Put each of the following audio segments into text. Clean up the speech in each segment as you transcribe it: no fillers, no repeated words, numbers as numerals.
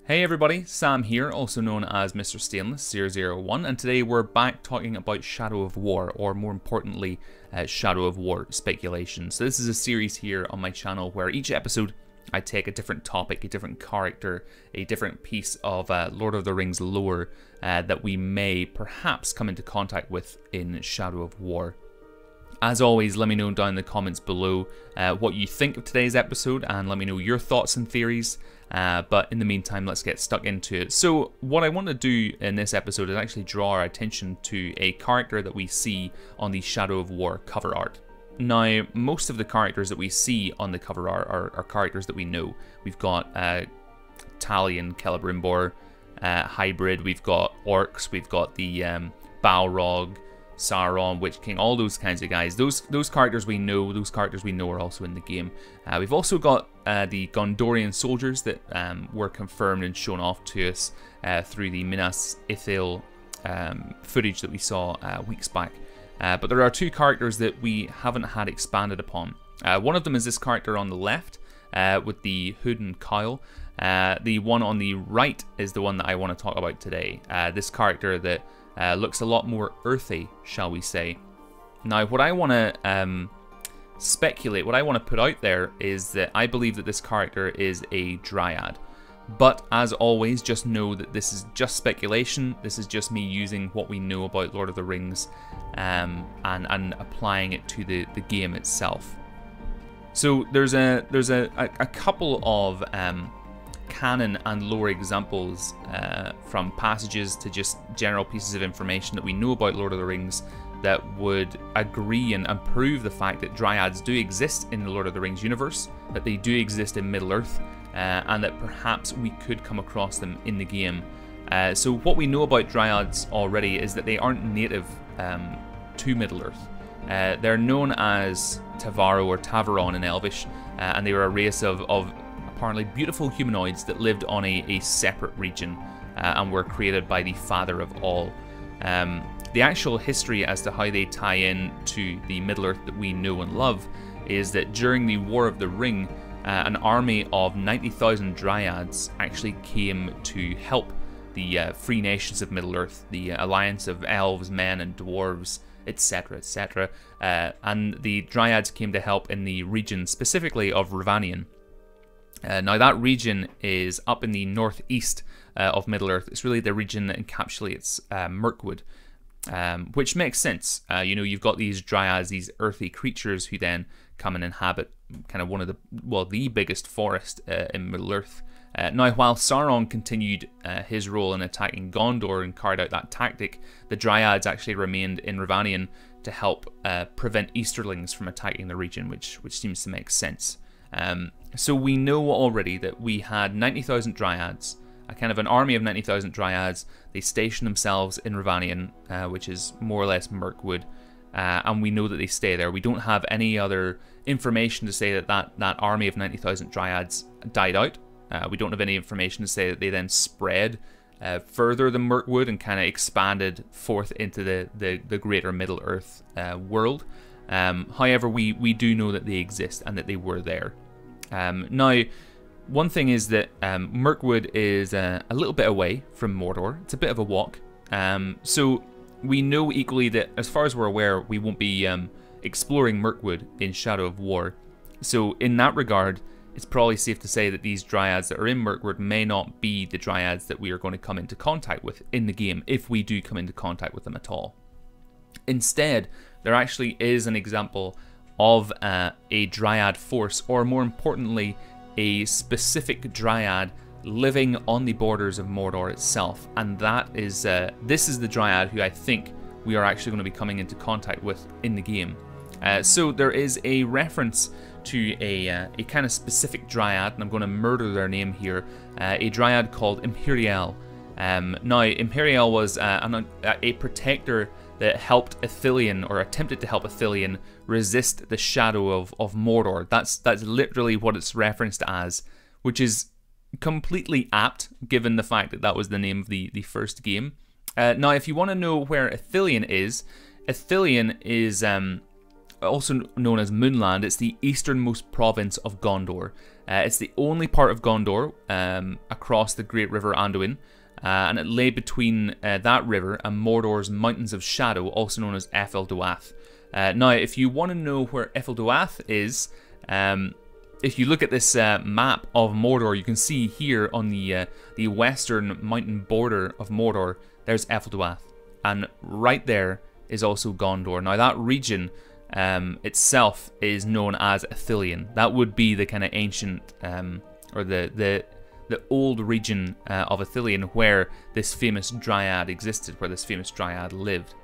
Hey everybody, Sam here, also known as Mr. Stainless001, and today we're back talking about Shadow of War, or more importantly, Shadow of War speculation. So this is a series here on my channel where each episode I take a different topic, a different character, a different piece of Lord of the Rings lore that we may perhaps come into contact with in Shadow of War. As always, let me know down in the comments below what you think of today's episode, and let me know your thoughts and theories. But in the meantime, let's get stuck into it. So what I want to do in this episode is actually draw our attention to a character that we see on the Shadow of War cover art. Now, most of the characters that we see on the cover art are characters that we know. We've got Talion, Celebrimbor, Hybrid, we've got Orcs, we've got the Balrog, Sauron, Witch King, all those kinds of guys. Those characters we know, are also in the game. We've also got the Gondorian soldiers that were confirmed and shown off to us through the Minas Ithil footage that we saw weeks back. But there are two characters that we haven't had expanded upon. One of them is this character on the left with the hood and cowl. The one on the right is the one that I want to talk about today. This character that looks a lot more earthy, shall we say. Now, what I want to speculate, what I want to put out there is that I believe that this character is a Dryad. But as always, just know that this is just speculation. This is just me using what we know about Lord of the Rings and applying it to the game itself. So there's a couple of canon and lore examples from passages to just general pieces of information that we know about Lord of the Rings that would agree and prove the fact that Dryads do exist in the Lord of the Rings universe, that they do exist in Middle-earth, and that perhaps we could come across them in the game. So what we know about Dryads already is that they aren't native to Middle-earth. They're known as Tavaro or Tavaron in Elvish, and they were a race of apparently beautiful humanoids that lived on a separate region and were created by the Father of all. The actual history as to how they tie in to the Middle-earth that we know and love is that during the War of the Ring, an army of 90,000 Dryads actually came to help the free nations of Middle-earth, the alliance of elves, men and dwarves, etc, etc. And the Dryads came to help in the region specifically of Rivanion. Now that region is up in the northeast of Middle-earth. It's really the region that encapsulates Mirkwood, which makes sense. You know, you've got these Dryads, these earthy creatures who then come and inhabit kind of one of the biggest forest in Middle-earth. Now, while Sauron continued his role in attacking Gondor and carried out that tactic, the Dryads actually remained in Rivanion to help prevent Easterlings from attacking the region, which seems to make sense. So we know already that we had 90,000 Dryads, a kind of an army of 90,000 Dryads. They stationed themselves in Rivanion, which is more or less Mirkwood, and we know that they stay there. We don't have any other information to say that army of 90,000 Dryads died out. We don't have any information to say that they then spread further than Mirkwood and kind of expanded forth into the greater Middle-earth world. However, we do know that they exist and that they were there. Now, one thing is that Mirkwood is a little bit away from Mordor. It's a bit of a walk. So we know equally that, as far as we're aware, we won't be exploring Mirkwood in Shadow of War. So in that regard, it's probably safe to say that these Dryads that are in Mirkwood may not be the Dryads that we are going to come into contact with in the game, if we do come into contact with them at all. Instead, there actually is an example of a Dryad force, or more importantly, a specific Dryad living on the borders of Mordor itself, and that is this is the Dryad who I think we are actually going to be coming into contact with in the game. So there is a reference to a kind of specific Dryad, and I'm going to murder their name here, a Dryad called Imperial. Now, Imperial was a protector that helped Ithilien, or attempted to help Ithilien, resist the shadow of Mordor. That's literally what it's referenced as, which is completely apt, given the fact that that was the name of the first game. Now, if you want to know where Ithilien is also known as Moonland. It's the easternmost province of Gondor. It's the only part of Gondor across the Great River Anduin, and it lay between that river and Mordor's Mountains of Shadow, also known as Ephel-Duath. Now, if you want to know where Ephel-Duath is, if you look at this map of Mordor, you can see here on the western mountain border of Mordor, there's Ephel-Duath, and right there is also Gondor. Now, that region itself is known as Ithilien. That would be the kind of ancient, or the old region of Ithilien where this famous Dryad existed, where this famous Dryad lived.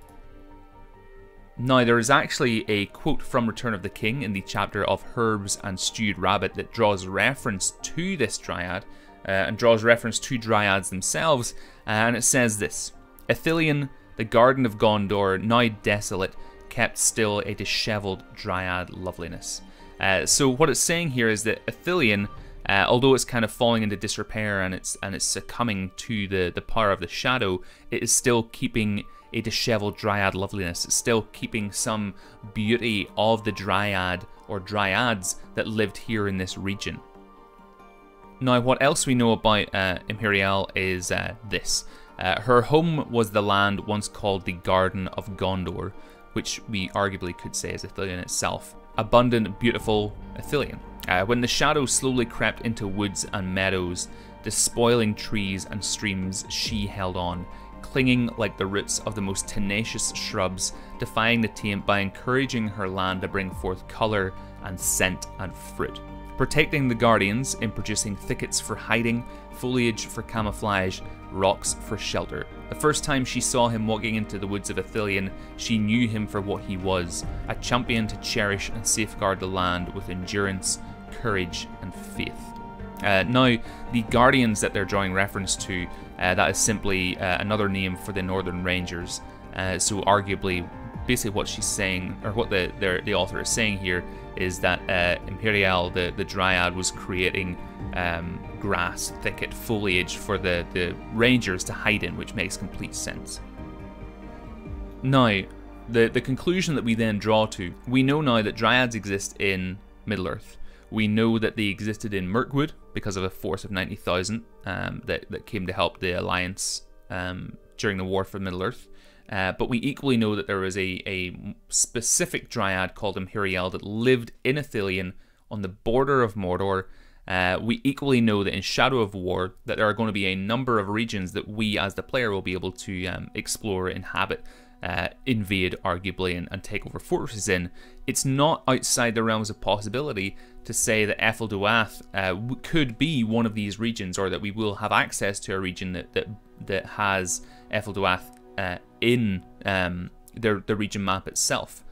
Now, there is actually a quote from Return of the King in the chapter of Herbs and Stewed Rabbit that draws reference to this Dryad, and draws reference to Dryads themselves, and it says this: Ithilien, the garden of Gondor, now desolate, kept still a dishevelled Dryad loveliness. So what it's saying here is that Ithilien, although it's kind of falling into disrepair and it's succumbing to the power of the shadow, it is still keeping a dishevelled Dryad loveliness. It's still keeping some beauty of the Dryad or Dryads that lived here in this region. Now, what else we know about Imheriel is this. Her home was the land once called the Garden of Gondor, which we arguably could say is Ithilien itself. Abundant, beautiful Ithilien. When the shadow slowly crept into woods and meadows, despoiling trees and streams, she held on, clinging like the roots of the most tenacious shrubs, defying the taint by encouraging her land to bring forth colour and scent and fruit. Protecting the guardians in producing thickets for hiding, foliage for camouflage, rocks for shelter. The first time she saw him walking into the woods of Ithilien, she knew him for what he was, a champion to cherish and safeguard the land with endurance, courage and faith. Now, the guardians that they're drawing reference to, that is simply another name for the Northern Rangers. So arguably, basically what she's saying, or what the author is saying here, is that Imheriel, the Dryad, was creating grass, thicket, foliage for the Rangers to hide in, which makes complete sense. Now, the conclusion that we then draw to, we know now that Dryads exist in Middle-earth. We know that they existed in Mirkwood because of a force of 90,000 that came to help the Alliance during the War for Middle-earth. But we equally know that there was a specific Dryad called Imheriel that lived in Ithilien on the border of Mordor. We equally know that in Shadow of War that there are going to be a number of regions that we as the player will be able to explore, inhabit, invade arguably, and take over fortresses in. It's not outside the realms of possibility to say that Ephel-Duath could be one of these regions, or that we will have access to a region that has Ephel-Duath in the region map itself.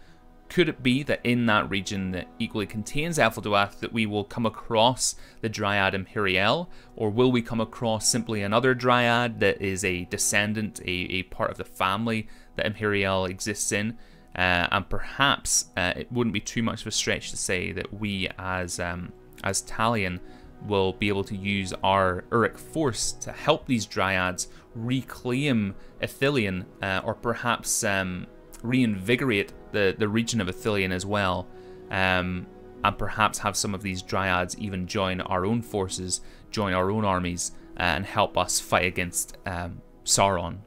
Could it be that in that region that equally contains Ephel-Duath that we will come across the Dryad Imheriel, or will we come across simply another Dryad that is a descendant, a part of the family that Imheriel exists in? And perhaps it wouldn't be too much of a stretch to say that we as Talion will be able to use our Uruk force to help these Dryads reclaim Ithilien, or perhaps reinvigorate the region of Ithilien as well, and perhaps have some of these Dryads even join our own forces, join our own armies, and help us fight against Sauron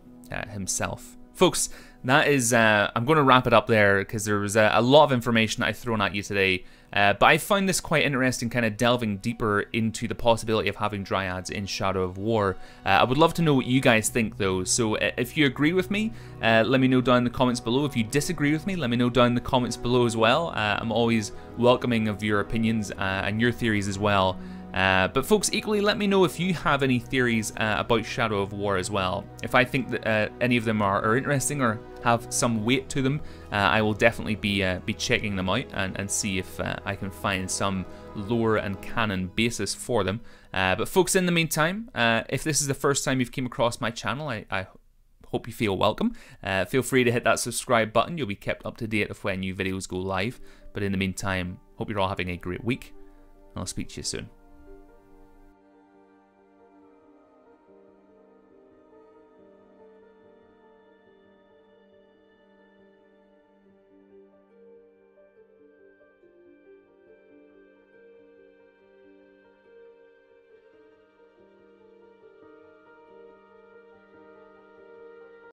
himself. Folks, that is, I'm going to wrap it up there because there was a lot of information I've thrown at you today. But I found this quite interesting, kind of delving deeper into the possibility of having Dryads in Shadow of War. I would love to know what you guys think though, so if you agree with me, let me know down in the comments below. If you disagree with me, let me know down in the comments below as well. I'm always welcoming of your opinions and your theories as well. But folks, equally let me know if you have any theories about Shadow of War as well. If I think that any of them are interesting or have some weight to them, I will definitely be checking them out and see if I can find some lore and canon basis for them. But folks, in the meantime, if this is the first time you've came across my channel, I hope you feel welcome. Feel free to hit that subscribe button. You'll be kept up to date of when new videos go live. But in the meantime, hope you're all having a great week, and I'll speak to you soon.